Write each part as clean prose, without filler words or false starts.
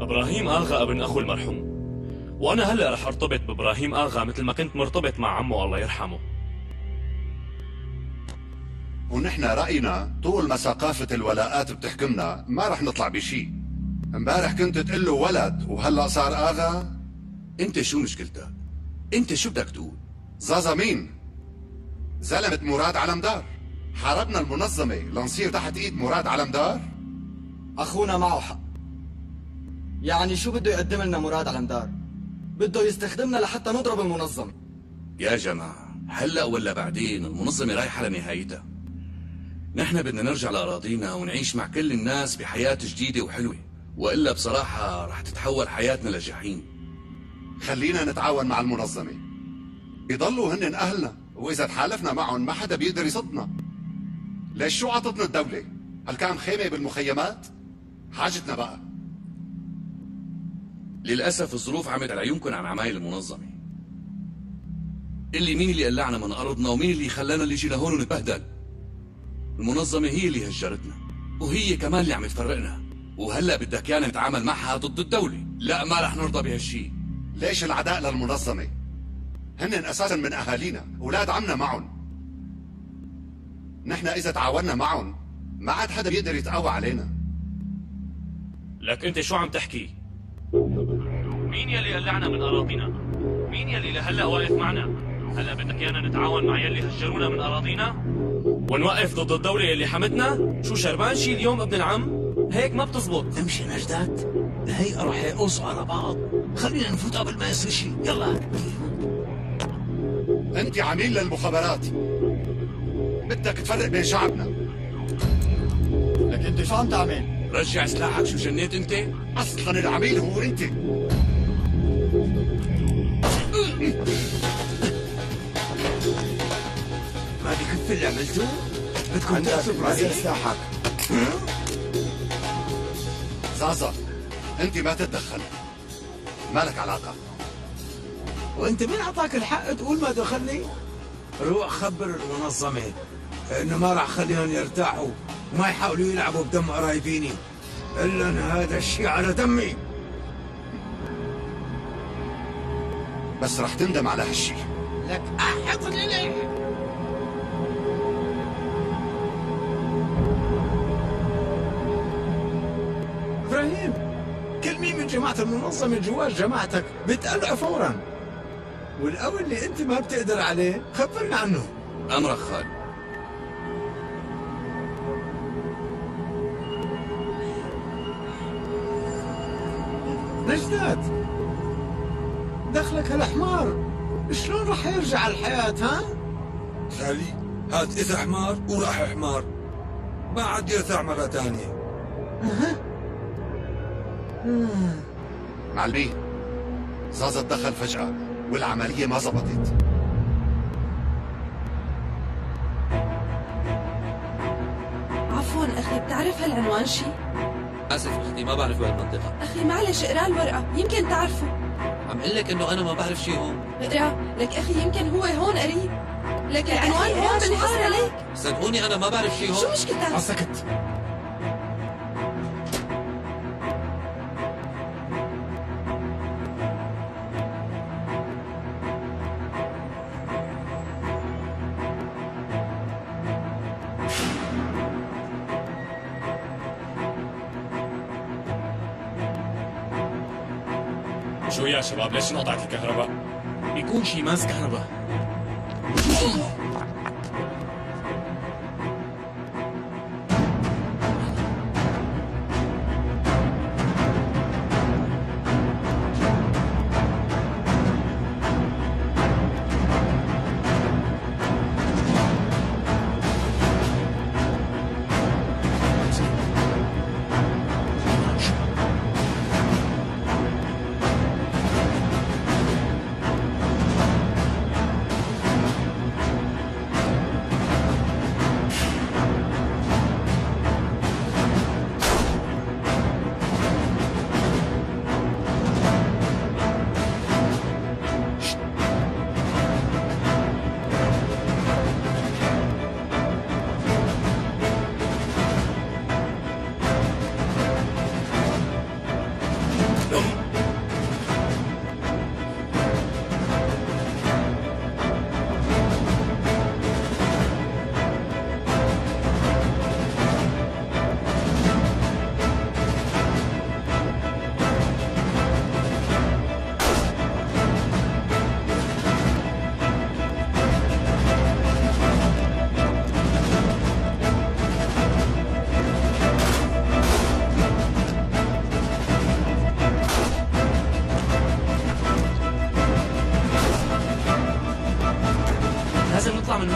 ابراهيم اغا ابن اخو المرحوم، وانا هلا رح ارتبط بابراهيم اغا مثل ما كنت مرتبط مع عمه الله يرحمه. ونحن رأينا طول ما ثقافة الولاءات بتحكمنا ما رح نطلع بشي. امبارح كنت تقول له ولد وهلا صار اغا. انت شو مشكلتك؟ انت شو بدك تقول؟ زازا مين؟ زلمة مراد علمدار. حاربنا المنظمة لنصير تحت ايد مراد علمدار. اخونا معه حق. يعني شو بده يقدم لنا مراد علمدار؟ بده يستخدمنا لحتى نضرب المنظمة. يا جماعة هلأ ولا بعدين المنظمة رايحة لنهايتها. نحن بدنا نرجع لأراضينا ونعيش مع كل الناس بحياة جديدة وحلوة، وإلا بصراحة رح تتحول حياتنا لجحيم. خلينا نتعاون مع المنظمة، بيضلوا هن أهلنا، وإذا تحالفنا معهم ما حدا بيقدر يصدنا. ليش شو عطتنا الدولة؟ هل كان خيمة بالمخيمات؟ حاجتنا بقى. للأسف الظروف عمت على عيونكم عن عمايل المنظمة. مين اللي قلعنا من أرضنا ومين اللي خلانا نجي لهون ونتبهدل؟ المنظمة هي اللي هجرتنا، وهي كمان اللي عم تفرقنا، وهلأ بدك يانا نتعامل معها ضد الدولة. لا، ما رح نرضى بهالشي. ليش العداء للمنظمة؟ هن أساسا من أهالينا، أولاد عمنا معهم. نحن إذا تعاوننا معهم ما عاد حدا بيقدر يتقوى علينا. لك انت شو عم تحكي؟ مين يلي قلعنا من اراضينا؟ مين يلي لهلا واقف معنا؟ هلا بدك ايانا نتعاون مع يلي هجرونا من اراضينا؟ ونوقف ضد الدولة يلي حمتنا؟ شو شربان شي اليوم ابن العم؟ هيك ما بتزبط. امشي نجدات، الهيئة رح يقصوا على بعض، خلينا نفوت قبل ما يصير شيء، يلا. أنت عميل للمخابرات، بدك تفرق بين شعبنا. لك انت شو عم تعمل؟ رجع سلاحك، شو جنيت انت؟ أصلا العميل هو أنت. ما بكفي اللي عملته؟ بدكم تقتلوا ابراهيم؟ سلاحك. زازا أنت ما تتدخل، مالك علاقة. وانت مين اعطاك الحق تقول ما دخلني؟ روح خبر المنظمة انه ما راح خليهم يرتاحوا وما يحاولوا يلعبوا بدم قرايبيني، الا ان هذا الشيء على دمي. بس رح تندم على هالشي. لك احط لي. ابراهيم، كل مين من جماعة المنظمة جوات جماعتك بتقلع فورا، والقوي اللي انت ما بتقدر عليه خبرنا عنه. أمرك خالد. نجدات، دخلك هالحمار شلون رح يرجع الحياة ها؟ خالي هات إذا حمار وراح حمار، ما عاد يرتاح مرة تانية. معلمين، زازا تدخل فجأة والعملية ما زبطت. عفوا أخي، بتعرف هالعنوان شي؟ آسف أختي، ما بعرف بهالمنطقة. أخي معلش اقرا الورقة يمكن تعرفه. عم قل لك إنه أنا ما بعرف شي هون. اقرا، لك أخي يمكن هو هون قريب. لك العنوان هون بالحارة ليك. صدقوني أنا ما بعرف شي هون. شو مشكلتك؟ سكت. شو يا شباب ليش انقطعت الكهرباء؟ يكون شي ماس كهرباء.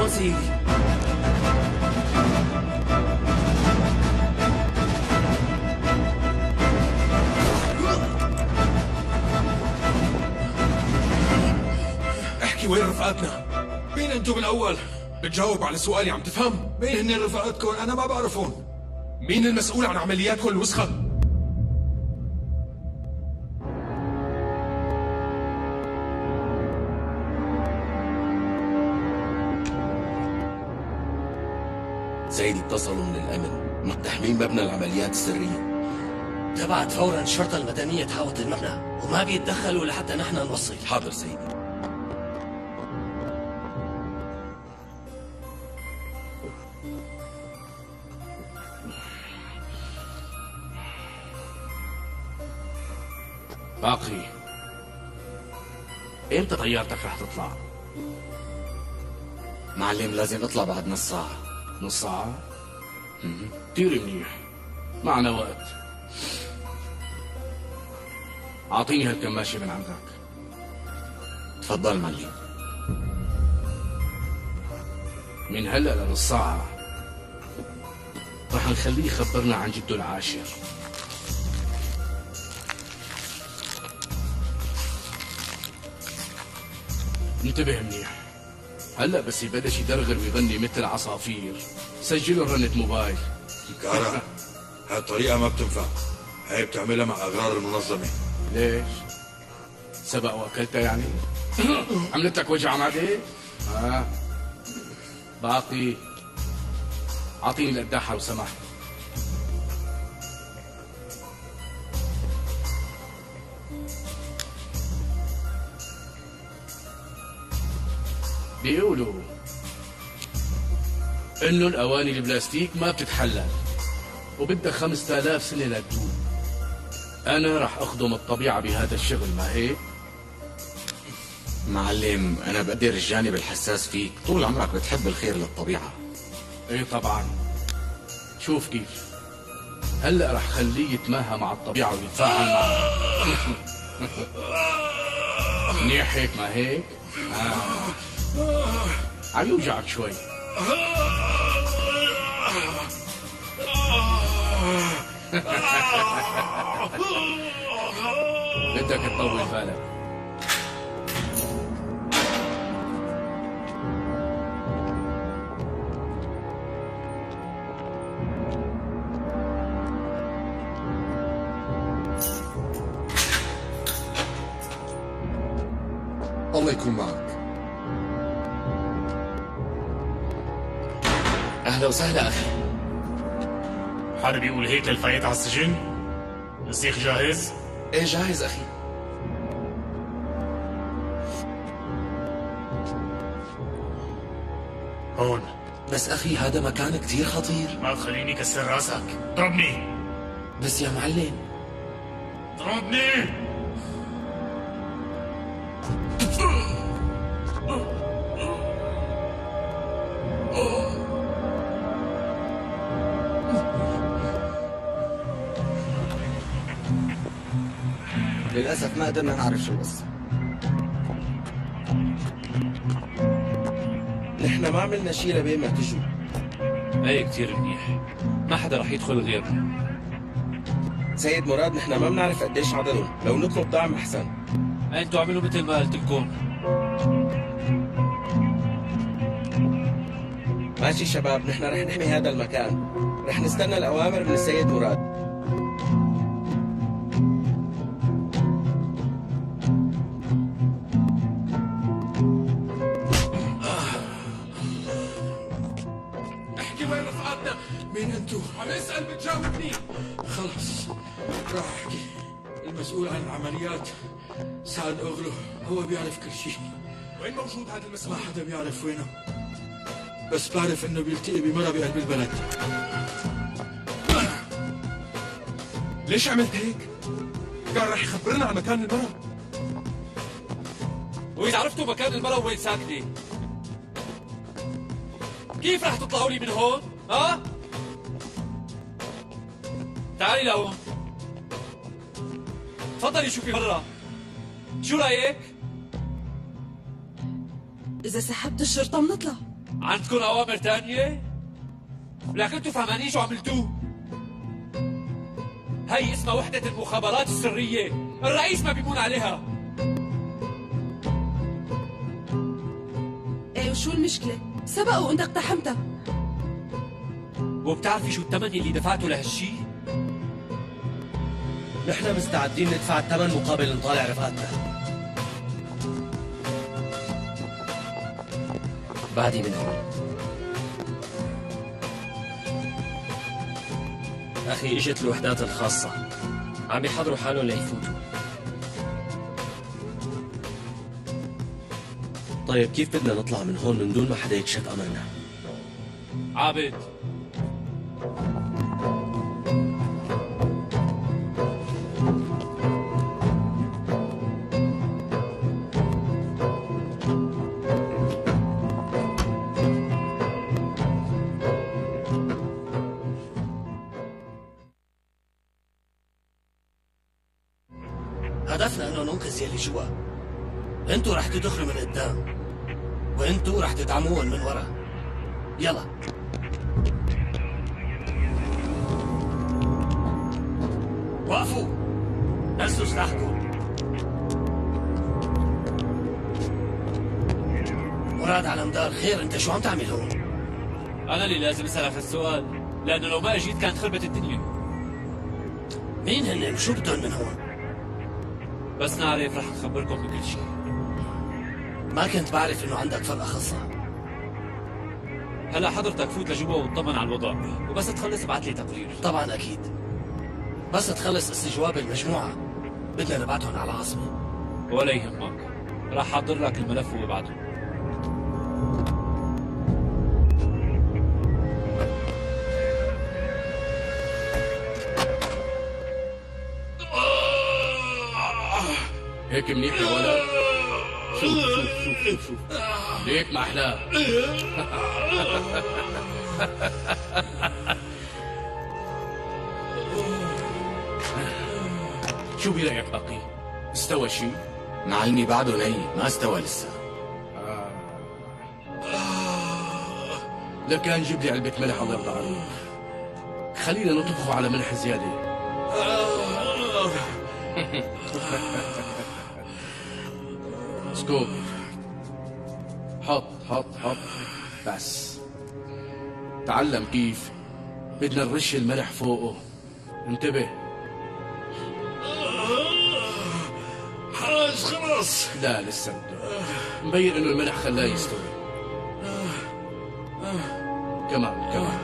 هون سيدي. احكي وين رفقاتنا؟ مين انتم بالاول؟ بتجاوب على سؤالي، عم تفهم؟ مين هن رفقاتكم؟ انا ما بعرفهم. مين المسؤول عن عملياتكم الوسخة؟ سيدي اتصلوا من الأمن مقتحمين مبنى العمليات السرية. تبعت فورا الشرطة المدنية تحاوط المبنى وما بيتدخلوا لحتى نحن نوصل. حاضر سيدي. باقي، امتى طيارتك رح تطلع؟ معلم لازم اطلع بعد نص ساعة. نص ساعة؟ كتير منيح، معنا وقت. أعطيني هالكماشة من عندك. تفضل معلم. من هلأ لنص ساعة رح نخليه يخبرنا عن جده العاشر. انتبه منيح، هلأ بس يبلش يدرغر ويغني مثل عصافير سجلوا رنة موبايل. كارا، هاي الطريقة ما بتنفع. هاي بتعملها مع أغرار المنظمة. ليش؟ سبق واكلتها يعني؟ عملت لك وجع معدة؟ باقي، اعطيني القداحة لو سمحت. بيقولوا انه الاواني البلاستيك ما بتتحلل وبدها 5000 سنة لتدوب. انا رح اخدم الطبيعة بهذا الشغل، ما هيك؟ معلم انا بقدر الجانب الحساس فيك، طول عمرك بتحب الخير للطبيعة. ايه طبعا. شوف كيف هلا رح خليه يتماهى مع الطبيعة ويتفاعل معها. منيح هيك ما هيك؟ عم يوجعك شوي. بدك تطول بالك. الله يكون معك. اهلا وسهلا اخي. حدا بيقول هيك للفايت على السجن؟ السيخ جاهز؟ ايه جاهز اخي. هون. بس اخي هذا مكان كتير خطير. ما تخليني كسر راسك. ضربني. بس يا معلم. ضربني. للأسف ما قدرنا نعرف شو القصة. نحن ما عملنا شيء لبين ما تجوا. ايه كتير منيح، ما حدا رح يدخل غيرنا. سيد مراد نحن ما بنعرف قديش عددهم، لو نطلب دعم أحسن. انتوا اعملوا مثل ما قلت لكم. ماشي شباب، نحن رح نحمي هذا المكان، رح نستنى الأوامر من السيد مراد. احكي وين رفقاتنا؟ مين انتو؟ عم اسأل بتجاوبني. خلص راح احكي. المسؤول عن العمليات سعد اغلو، هو بيعرف كل شيء. وين موجود هذا المسؤول؟ ما حدا بيعرف وينه، بس بعرف انه بيلتقي بمرة بقلب البلد. ليش عملت هيك؟ قال رح يخبرنا عن مكان المرة. واذا عرفتوا مكان المرأة وين ساكنة كيف رح تطلعوا لي من هون؟ ها؟ تعالي لهون. تفضلي شوفي برا. شو رايك؟ إذا سحبت الشرطة منطلع. عندكم أوامر تانية؟ لكن انتوا فهمانين شو عملتوه؟ هي اسمها وحدة المخابرات السرية، الرئيس ما بيكون عليها. ايه وشو المشكلة؟ سبق وانت اقتحمتها. وبتعرفي شو الثمن اللي دفعته لهالشي؟ نحن مستعدين ندفع الثمن مقابل نطالع رفقاتنا. بعدي من هون. أخي إجت الوحدات الخاصة، عم يحضروا حالهم ليفوتوا. طيب كيف بدنا نطلع من هون من دون ما حدا يكشف أمرنا؟ عابد، هدفنا انه ننقذ يلي جوا. انتوا رح تدخلوا من قدام وانتوا رح تدعموهم من ورا. يلا. وقفوا، نزلوا سلاحكم. مراد على مدار خير، انت شو عم تعمل هون؟ أنا اللي لازم أسألك هالسؤال، لأنه لو ما أجيت كانت خربت الدنيا. مين هن وشو بدهم من هون؟ بس نعرف رح نخبركم بكل شيء. ما كنت بعرف انه عندك فرقة خاصة. هلا حضرتك فوت لجوا واطمن على الوضع، وبس تخلص ابعث لي تقرير. طبعا اكيد. بس تخلص استجواب المجموعة بدنا نبعتهم على العاصمة. ولا يهمك، راح احضر لك الملف وابعته. هيك منيح يا ولد. شوف شوف شوف شوف شوف ليك ما احلاه. شو برايك اخي؟ استوى شيء؟ معلمي بعده نايم، ما استوى لسه. لكان جيب لي علبة ملح الله يرضى عليك. خلينا نطبخه على ملح زيادة. سكوب، حط حط حط. بس تعلم كيف بدنا نرش الملح فوقه. انتبه. حاج خلص. لا لسه بده. مبين انه الملح خلاه يستوي. كمان كمان كمان.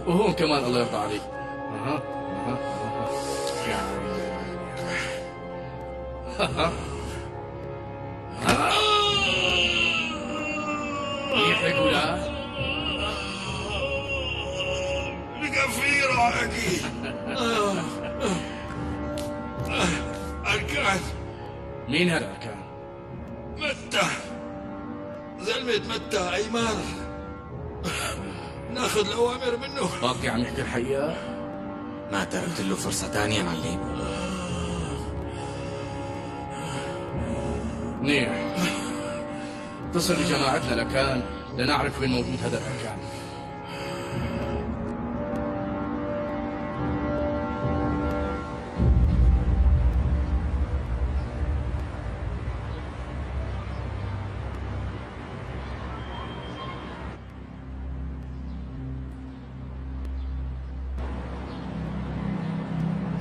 وهون كمان الله يرضى عليك. اها اها اها. يحرقوا لا؟ بكفي راحتي. أركان. مين هذا أركان؟ متى زلمة متى أيمن. ناخذ الأوامر منه. باقي عم يحكي الحقيقة؟ ما تركت له فرصة تانية معلم. منيح. اتصل بجماعتنا لكان لنعرف وين موجود هذا الأركان.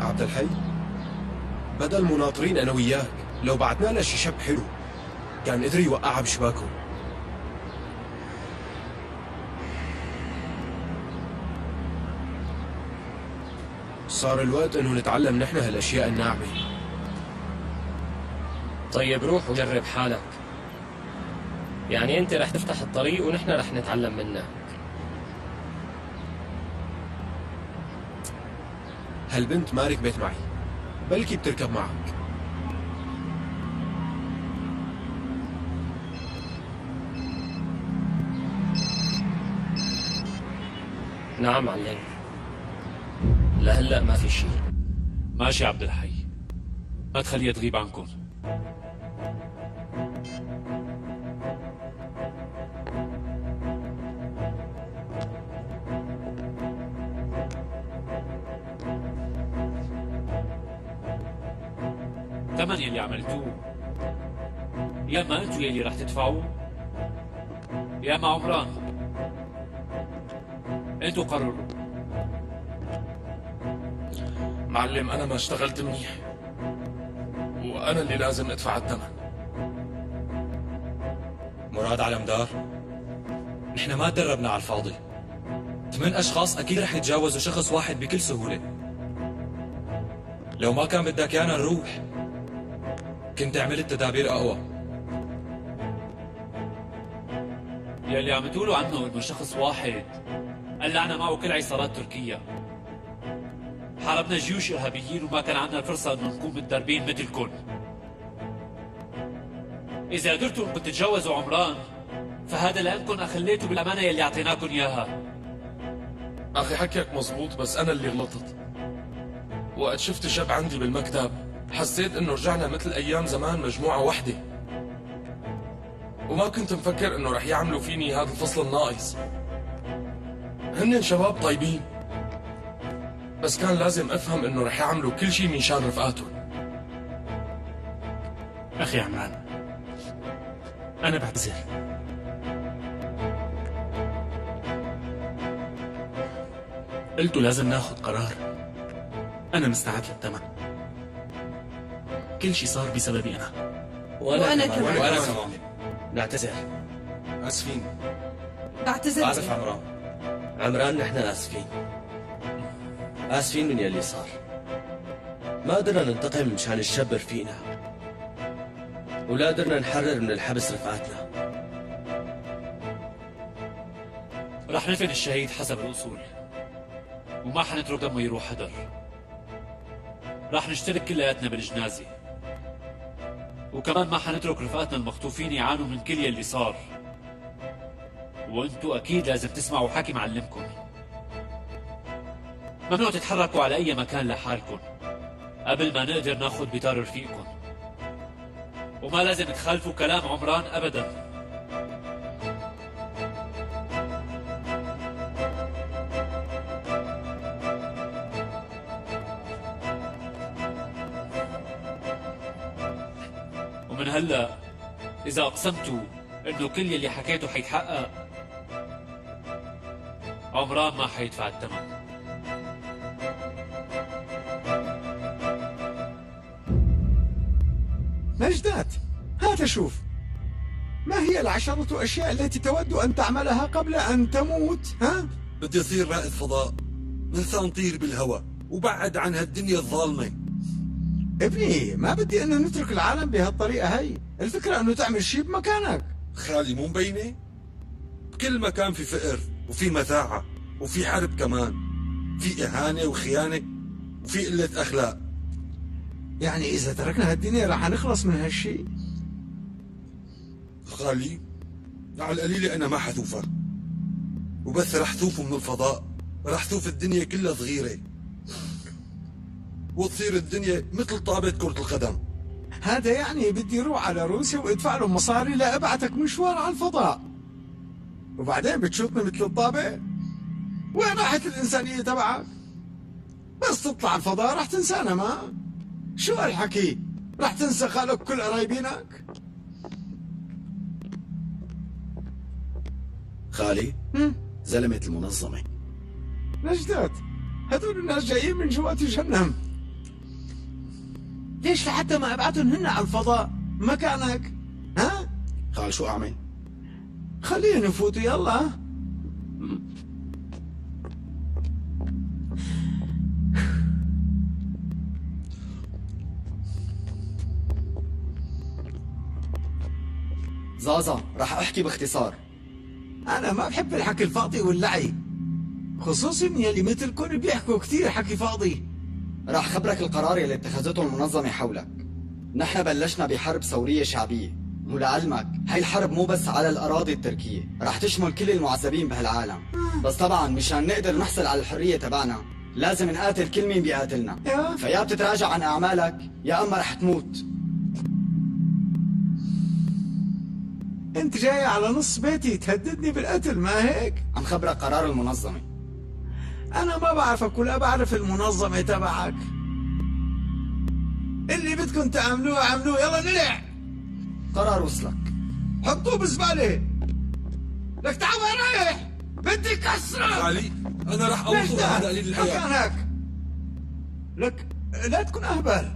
عبد الحي، بدل مناطرين انا وياك لو بعتنا له شي شب حلو كان قدر يوقعها بشباكه. صار الوقت انه نتعلم نحن هالاشياء الناعمه. طيب روح وجرب حالك. يعني انت رح تفتح الطريق ونحن رح نتعلم منك. هالبنت ما ركبت معي، بلكي بتركب معك. نعم معلم، لهلا ما في شيء. ماشي عبد الحي، ما تخليها تغيب عنكم. الثمن يلي عملتوه يا اما انتوا يلي رح تدفعوه يا اما عمران. انتوا قرروا. معلم أنا ما اشتغلت منيح، وأنا اللي لازم أدفع الثمن. مراد علمدار، نحن ما تدربنا على الفاضي. 8 أشخاص أكيد رح يتجاوزوا شخص واحد بكل سهولة. لو ما كان بدك يانا نروح كنت عملت تدابير أقوى. يلي عم تقولوا عنه انه شخص واحد قلعنا معه كل عصارات تركيا، حاربنا جيوش ارهابيين وما كان عندنا الفرصه انه نكون متدربين مثلكم. اذا قدرتوا انكم تتجاوزوا عمران فهذا لانكم اخليتوا بالامانه يلي اعطيناكم اياها. أخي حكيك مزبوط، بس أنا اللي غلطت. وقت شفت شاب عندي بالمكتب حسيت إنه رجعنا مثل أيام زمان مجموعة وحدة، وما كنت مفكر إنه رح يعملوا فيني هذا الفصل الناقص. هن شباب طيبين، بس كان لازم أفهم إنه رح يعملوا كل شيء من شان رفقاتهم. أخي عمران، أنا بعتذر. قلتوا لازم ناخذ قرار. أنا مستعد للثمن. كل شيء صار بسببي أنا. وأنا كمان. وأنا كمان. نعتذر. آسفين. بعتذر. آسف عمران. عمران نحن آسفين. آسفين من يلي صار. ما قدرنا ننتقم مشان الشاب رفيقنا، ولا قدرنا نحرر من الحبس رفقاتنا. رح نفن الشهيد حسب الأصول، وما حنترك دمه يروح هدر. رح نشترك كلياتنا بالجنازة، وكمان ما حنترك رفقاتنا المخطوفين يعانوا من كل يلي صار. وانتوا أكيد لازم تسمعوا حكي معلمكم. ممنوع تتحركوا على أي مكان لحالكم قبل ما نقدر ناخد بطار رفيقكم، وما لازم تخالفوا كلام عمران أبداً. ومن هلا إذا أقسمتوا إنه كل يلي حكيته حيتحقق، عمران ما حيدفع الثمن. نجدات، هات شوف، ما هي العشرة أشياء التي تود أن تعملها قبل أن تموت؟ ها؟ بدي أصير رائد فضاء، إنسان طير بالهواء وبعد عن هالدنيا الظالمة. ابني، ما بدي أن نترك العالم بهالطريقة هي. الفكرة أنه تعمل شيء بمكانك. خالي مو مبينة؟ بكل مكان في فقر وفي متاعة وفي حرب كمان، في إهانة وخيانة وفي قلة أخلاق. يعني إذا تركنا هالدنيا رح نخلص من هالشيء؟ خالي على القليلة أنا ما حذوفها، وبس رح ثوفه من الفضاء رح ثوف الدنيا كلها صغيرة، وتصير الدنيا مثل طابة كرة القدم. هذا يعني بدي روح على روسيا وادفع لهم مصاري لأبعتك مشوار على الفضاء، وبعدين بتشوفني مثل الطابة؟ وين راحت الإنسانية تبعك؟ بس تطلع الفضاء رح تنسانا. ما شو هالحكي؟ رح تنسى خالك كل قرايبينك؟ خالي، زلمة المنظمة. نجدات، هدول الناس جايين من جوات جهنم. ليش لحتى ما ابعتهم هن على الفضاء مكانك؟ ها؟ خال شو أعمل؟ خليهم يفوتوا يلا. زازا، رح أحكي باختصار. أنا ما بحب الحكي الفاضي واللعي، خصوصي من يلي مثلكم بيحكوا كثير حكي فاضي. رح خبرك القرار يلي اتخذته المنظمة حولك. نحن بلشنا بحرب ثورية شعبية، ولعلمك هاي الحرب مو بس على الأراضي التركية، رح تشمل كل المعذبين بهالعالم. بس طبعا مشان نقدر نحصل على الحرية تبعنا لازم نقاتل كل مين بيقاتلنا. فيا بتتراجع عن أعمالك يا أما رح تموت. انت جاي على نص بيتي تهددني بالقتل، ما هيك؟ عم خبرك قرار المنظمة. أنا ما بعرفك ولا بعرف المنظمة تبعك. اللي بدكم تعملوه اعملوه، يلا نلع. قرار وصلك. حطوه بزبالة. لك تعال وين رايح؟ بدي كسرك. علي انا راح اوصل هذا قليل الحياة. مكانك. لك لا تكون اهبل.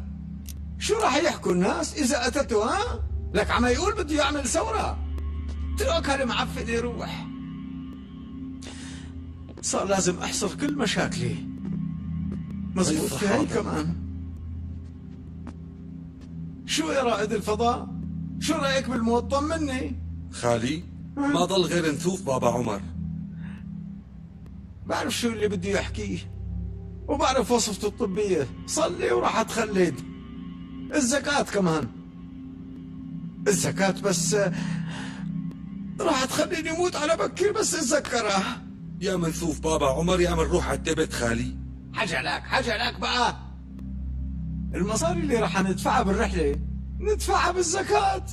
شو راح يحكوا الناس اذا اتته؟ ها؟ لك عم يقول بده يعمل ثورة. اترك هالمعفن يروح. صار لازم احصر كل مشاكلي. مزبوط في هي كمان. شو يا رائد الفضاء؟ شو رايك بالموت؟ طمني. خالي ما ضل غير نثوف بابا عمر. بعرف شو اللي بده يحكيه وبعرف وصفته الطبية. صلي وراح اتخلد. الزكاة كمان. الزكاة بس راح تخليني موت على بكير بس اتذكرها. يا منثوف بابا عمر يا من روح على التبت خالي. حجلك بقى. المصاري اللي راح ندفعها بالرحلة ندفعها بالزكاة.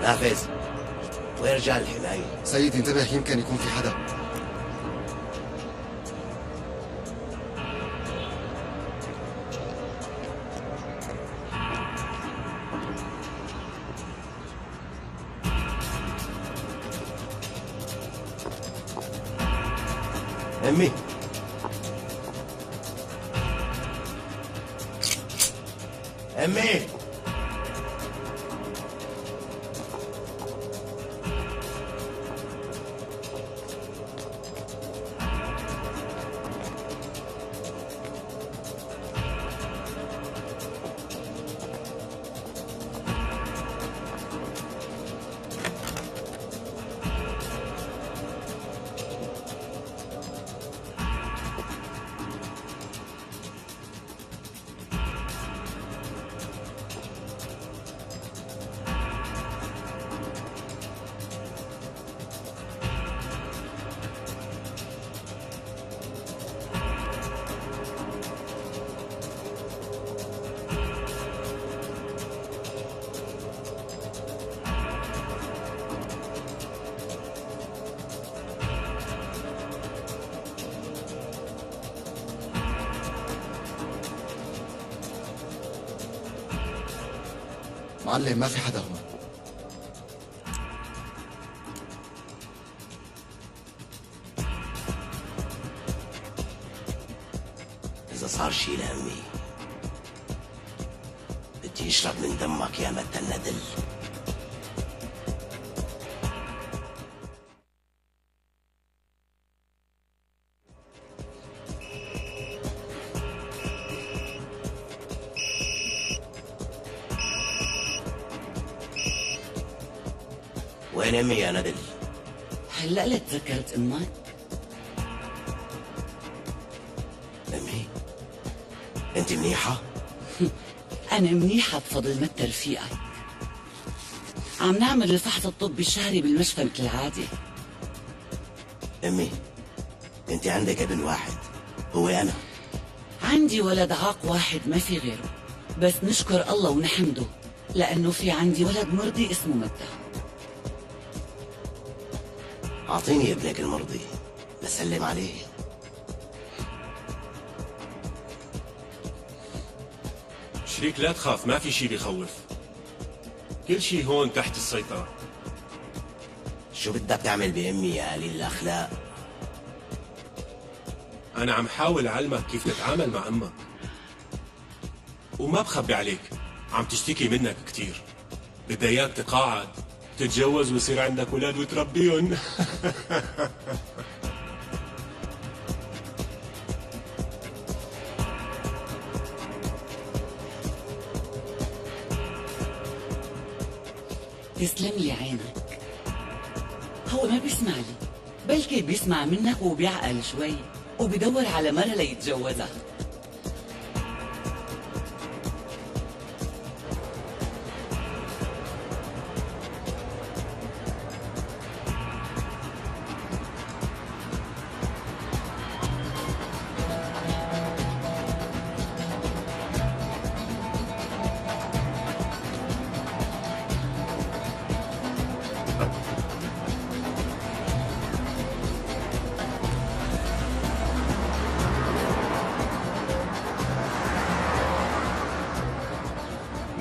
نافذ، وين رجال الحماية؟ سيدي انتبه، يمكن يكون في حدا. أمي أمي معلم ما في حدا هون. إذا صار شي لأمي بدي يشرب من دمك يا مت الندل. وين امي يا ندل؟ هلا اللي تذكرت امك؟ امي انت منيحة؟ انا منيحة بفضل مت رفيقك. عم نعمل الفحص الطبي الشهري بالمشفى مثل العادة. امي انت عندك ابن واحد هو انا. عندي ولد عاق واحد ما في غيره، بس نشكر الله ونحمده لانه في عندي ولد مرضي اسمه متى. أعطيني ابنك المرضي بسلم عليه. شريك لا تخاف، ما في شي بيخوف. كل شي هون تحت السيطرة. شو بدك تعمل بأمي يا قليل الأخلاق؟ أنا عم حاول أعلمك كيف تتعامل مع أمك. وما بخبي عليك، عم تشتكي منك كتير. بدها إياك تقاعد، تتجوز ويصير عندك أولاد وتربيهم. تسلم لي عينك. هو ما بيسمع لي، بلكي بيسمع منك وبيعقل شوي وبيدور على مرة ليتجوزها.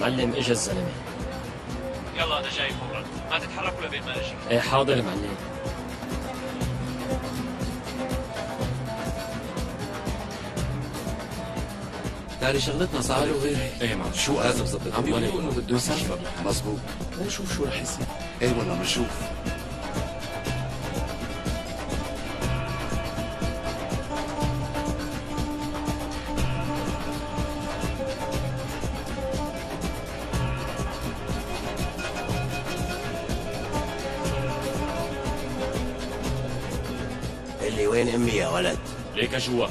معلم اجا الزلمه. يلا انا جاي فورا، ما تتحركوا لبين ما اجي. ايه حاضر معلم. تالي شغلتنا صعبة وغير هيك. ايه معلم، شو لازم ظبط عم بيقولوا انه بده يسافر. مزبوط. نشوف شو رح يصير. ايه والله بنشوف. اللي وين امي يا ولد؟ ليك جوا.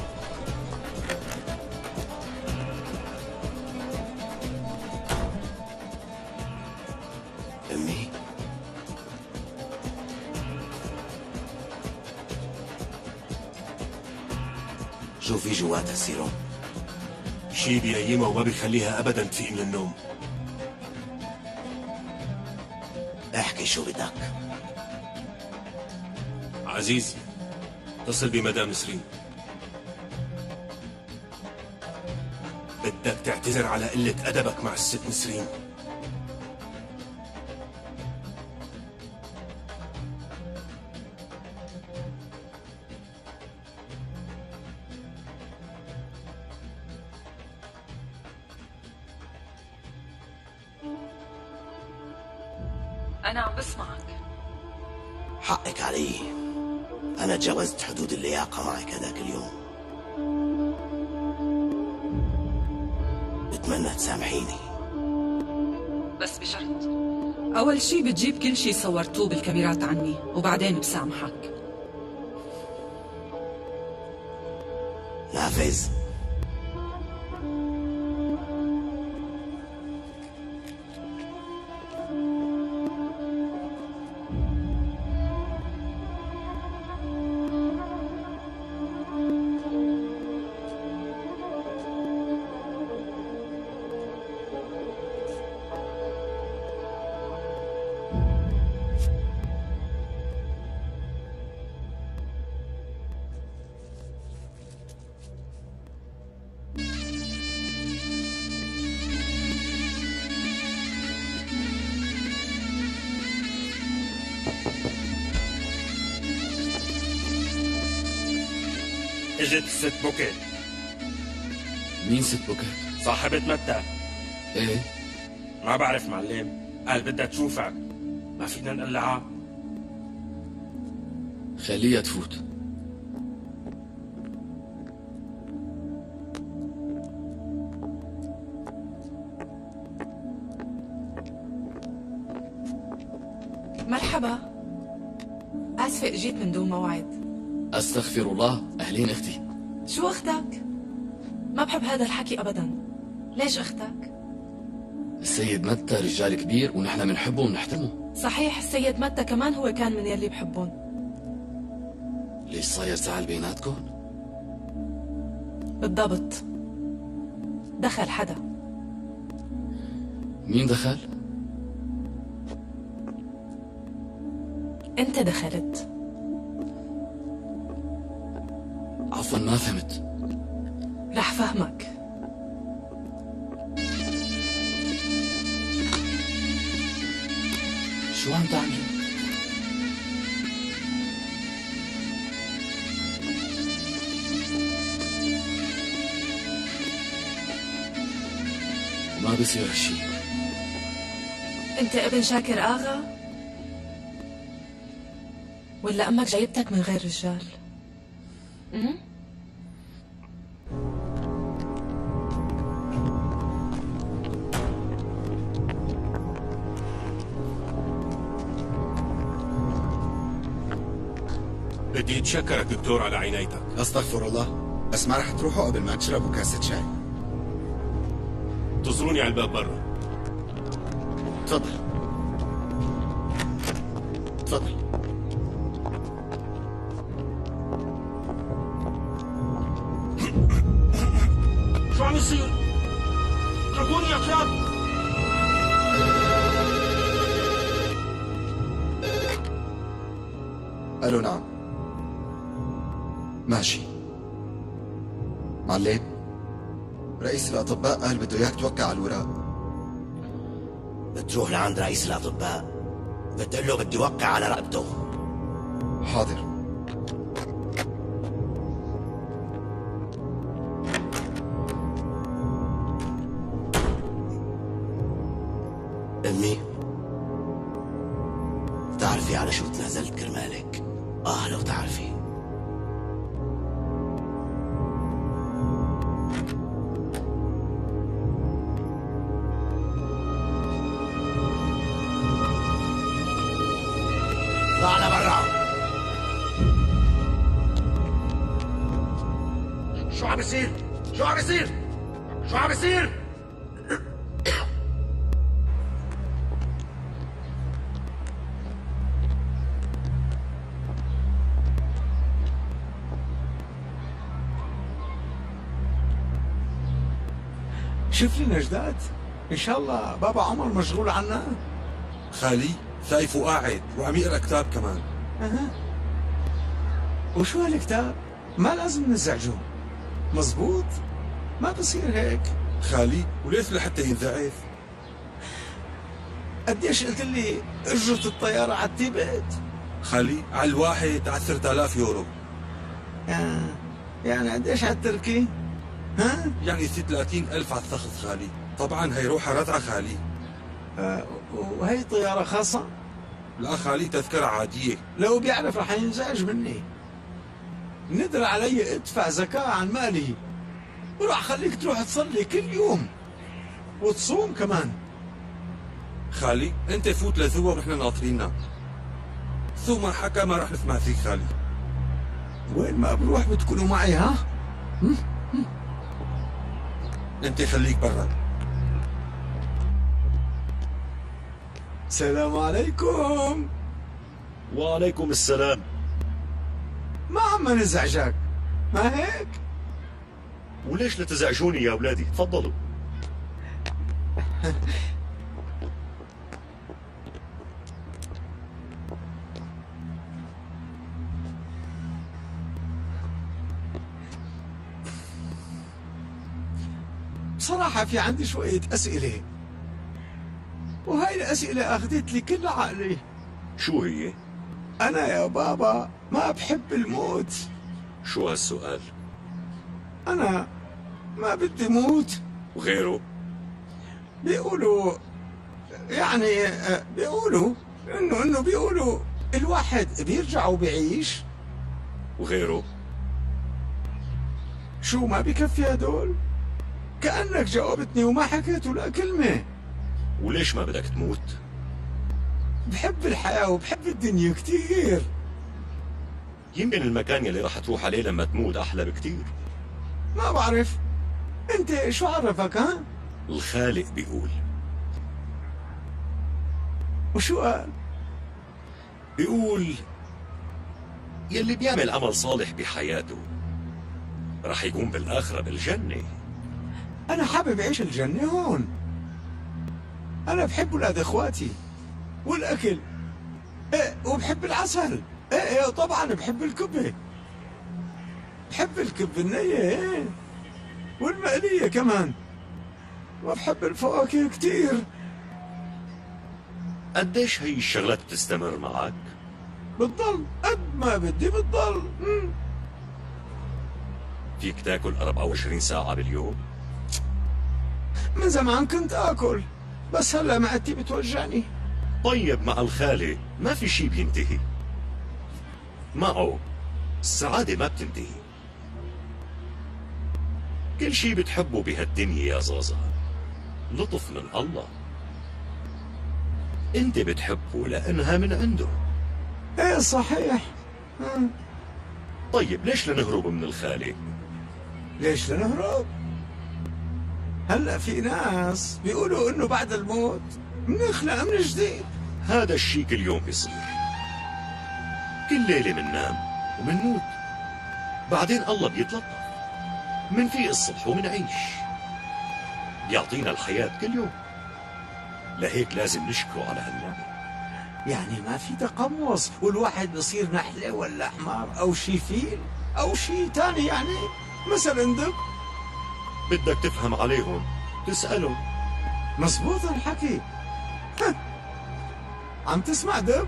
امي؟ شو في جوات السيروم؟ شي بينيمها وما بيخليها ابدا تفيق من النوم. احكي شو بدك. عزيزي اتصل بمدام نسرين. بدك تعتذر على قلة أدبك مع الست نسرين. أنا عم بسمعك. حقك علي، أنا تجاوزت حدود اللياقة معك هذاك اليوم. بتمنى تسامحيني. بس بشرط، أول شي بتجيب كل شي صورتوه بالكاميرات عني وبعدين بسامحك. نافذ. اجت الست بوكيت. مين ست بوكيت؟ صاحبة متى. ايه؟ ما بعرف معلم، قال بدها تشوفك. ما فينا نقلعها. خليها تفوت. مرحبا. آسفة اجيت من دون موعد. استغفر الله. اهلين اختي. شو اختك؟ ما بحب هذا الحكي ابدا. ليش اختك؟ السيد متى رجال كبير ونحن بنحبه ونحترمه. صحيح السيد متى كمان هو كان من يلي بحبهم. ليش صاير زعل بيناتكم؟ بالضبط. دخل حدا. مين دخل؟ انت دخلت. عفوا ما فهمت. رح فهمك. شو عم تعمل؟ ما بصير هالشي. انت ابن شاكر اغا؟ ولا امك جايبتك من غير رجال؟ بدي اتشكرك دكتور على عنايتك. استغفر الله، بس ما رح تروحوا قبل ما تشربوا كاسة شاي. انتظروني على الباب برا. تفضل تفضل. شو عم يصير؟ اتركوني يا كلاب. الو نعم. ماشي معلم. رئيس الأطباء قال بده إياك توقع على الوراق. بتروح لعند رئيس الأطباء بتقول له بدي وقع على رقبته. حاضر. أمي بتعرفي على شو تنازلت كرمالك؟ لو تعرفي. طلع لبرا. شو عم بيصير؟ شو عم بيصير؟ شو عم بيصير؟ شوف لي نجدات، ان شاء الله بابا عمر مشغول عنا. خالي شايفه قاعد وعم يقرا كتاب كمان. وشو هالكتاب؟ ما لازم نزعجه. مزبوط، ما بصير هيك. خالي وليش لحتى ينزعج؟ قديش قلت لي اجرة الطيارة على التيبت؟ خالي على الواحد 10,000 يورو. يعني قديش على التركي؟ يعني 30,000 على الشخص خالي. طبعا هي روحها رتعة خالي. وهي طيارة خاصة؟ لا خالي تذكرة عادية. لو بيعرف رح ينزعج مني. ندر علي ادفع زكاة عن مالي وراح خليك تروح تصلي كل يوم وتصوم كمان. خالي انت فوت لجوا ونحن ناطرينك. ثم ما حكى ما رح نسمع فيك خالي. وين ما بروح بتكونوا معي ها؟ انت خليك برا. السلام عليكم. وعليكم السلام. ما عم نزعجك، ما هيك؟ وليش لا تزعجوني يا اولادي؟ تفضلوا. بصراحة في عندي شوية أسئلة، وهاي الأسئلة أخذت لي كل عقلي. شو هي؟ أنا يا بابا ما بحب الموت. شو هالسؤال؟ أنا ما بدي موت. وغيره؟ بيقولوا يعني بيقولوا إنه بيقولوا الواحد بيرجع وبيعيش. وغيره؟ شو ما بكفي هدول؟ كأنك جاوبتني وما حكيت ولا كلمة. وليش ما بدك تموت؟ بحب الحياة وبحب الدنيا كتير. يمكن المكان يلي راح تروح عليه لما تموت أحلى بكتير. ما بعرف، أنت شو عرفك ها؟ الخالق بيقول. وشو قال؟ بيقول يلي بيعمل عمل صالح بحياته راح يكون بالآخرة بالجنة. أنا حابب أعيش الجنة هون. أنا بحب ولاد إخواتي والأكل، وبحب العسل. طبعا بحب الكبة. بحب الكبة النية والمقلية كمان. وبحب الفواكه كتير. قديش هي الشغلات بتستمر معك؟ بتضل قد ما بدي بتضل. فيك تاكل 24 ساعة باليوم؟ من زمان كنت آكل، بس هلا معدتي بتوجعني. طيب مع الخالق ما في شي بينتهي. معه السعادة ما بتنتهي. كل شي بتحبه بهالدنيا يا زازا لطف من الله. انت بتحبه لانها من عنده. ايه صحيح. طيب ليش لنهرب من الخالق؟ ليش لنهرب؟ هلا في ناس بيقولوا انه بعد الموت بنخلق من جديد. هذا الشيء كل يوم بيصير. كل ليلة مننام ومنموت، بعدين الله بيتلطف، منفيق الصبح ومنعيش، بيعطينا الحياة كل يوم. لهيك لازم نشكره على هالنعمة. يعني ما في تقمص والواحد بصير نحلة ولا حمار أو شي فيل أو شي تاني، يعني مثلا دب. بدك تفهم عليهم تسألهم. مزبوط الحكي. عم تسمع دب؟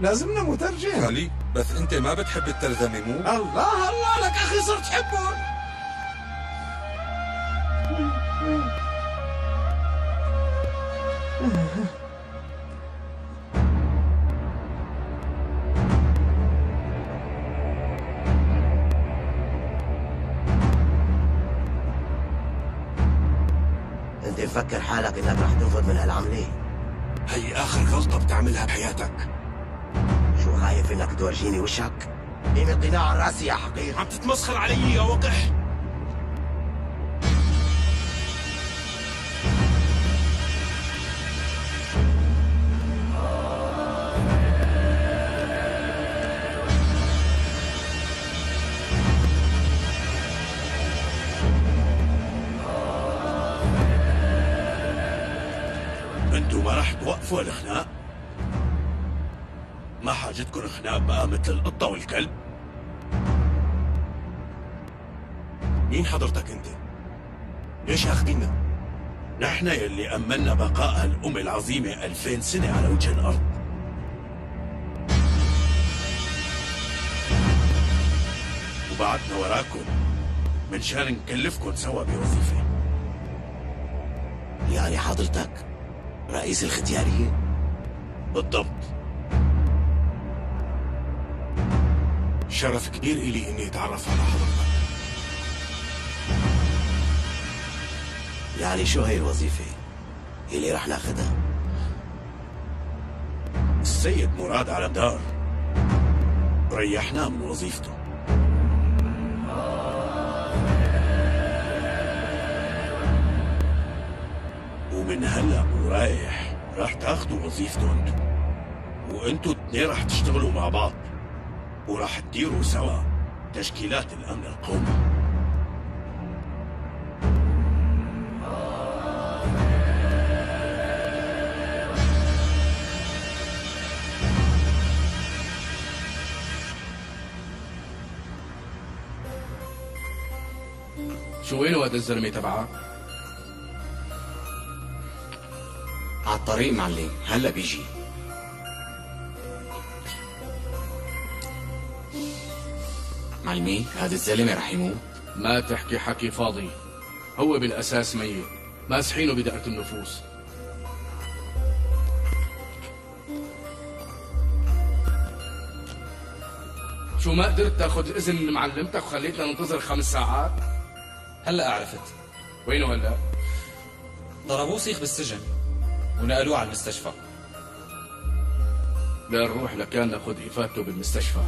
لازمنا مترجم. خلي بس انت ما بتحب الترجمة مو؟ الله الله لك اخي صرت تحبهم. انت مفكر حالك انك رح تنفذ من هالعملة؟ هي آخر غلطة بتعملها بحياتك. شو خايف انك تورجيني وشك؟ قيمة قناع راسي يا حقير. عم تتمسخر علي يا وقح. انتوا ما رح توقفوا الخناق؟ ما حاجتكم خناق بقى مثل القطة والكلب؟ مين حضرتك انت؟ ليش اخذينا؟ نحن يلي امنا بقاء هالأمة العظيمة 2000 سنة على وجه الأرض. وبعدنا وراكم منشان نكلفكم سوا بوظيفة. يعني حضرتك رئيس الختيارية؟ بالضبط. شرف كبير إلي إني أتعرف على حضرتك. يعني شو هي الوظيفة اللي رح ناخدها؟ السيد مراد علمدار ريحناه من وظيفته. ومن هلا ورايح راح تاخدوا وظيفته انتو، وانتو الاثنين راح تشتغلوا مع بعض وراح تديروا سوا تشكيلات الامن القومي. شو وين واد الزلمه تبعك؟ على الطريق معلم، هلا بيجي. معلمي هذا الزلمه رح يموت؟ ما تحكي حكي فاضي، هو بالاساس ميت، ماسحينه بدقة النفوس. شو ما قدرت تاخذ اذن من معلمتك وخليتنا ننتظر 5 ساعات؟ هلا عرفت. وينه هلا؟ ضربوه سيخ بالسجن ونقلوه على المستشفى. بدنا نروح لكان ناخذ افادته بالمستشفى.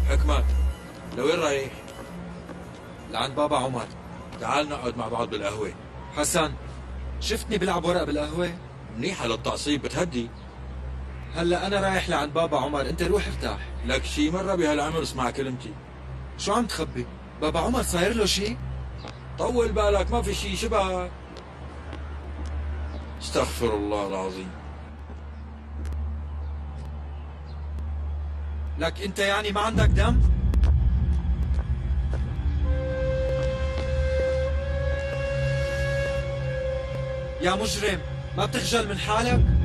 حكمت، لوين رايح؟ لعند بابا عمر. تعال نقعد مع بعض بالقهوة. حسن، شفتني بلعب ورق بالقهوة؟ منيحة للتعصيب بتهدي. هلا أنا رايح لعند بابا عمر، أنت روح ارتاح. لك شي مرة بهالعمر اسمع كلمتي. شو عم تخبي؟ بابا عمر صاير له شي؟ طول بالك، ما في شي، شبهك. استغفر الله العظيم. لك أنت يعني ما عندك دم؟ يا مجرم، ما بتخجل من حالك؟